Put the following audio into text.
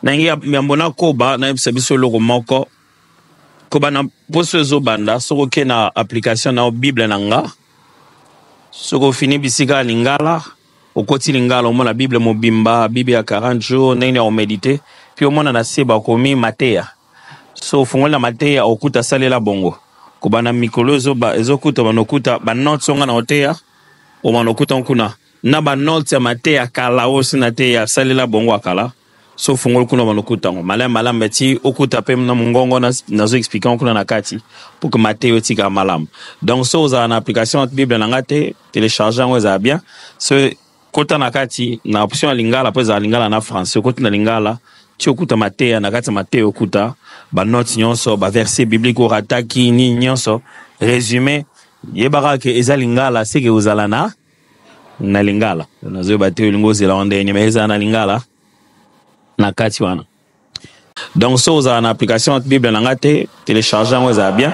nangi yambona koba na biso loko moko koba na poso zo banda soko ke na application na Bible nanga soko fini bisika lingala okoti lingala omona Bible mobimba Bible ya 40 jours nene o méditer puis omona na seba komi Mateya so fungola Mateya okuta salela bongo koba na mikolo ezokuta banokuta ba notes nga na oteya o manokuta nkuna na ba notes ya Mateya kala osi na te ya salela bongo akala so fungol kuna banokuta ngo malam beti okuta pe na mungongo nazo expliquer kuna na kati pour que Mateya tika malam donc so za na application Bible nanga te télécharger ngo za bien so kota na kati na option lingala po za lingala na français kota na lingala ti okuta Mateya na kati Mateya okuta ba notes nyonso ba verset biblique o rataki ni nyonso résumé yebaka ke eza lingala seke uzala na lingala nazo bate lingo zela onde nyemeza na lingala na kati wana donc so za na application Bible nanga te télécharger ngo za bien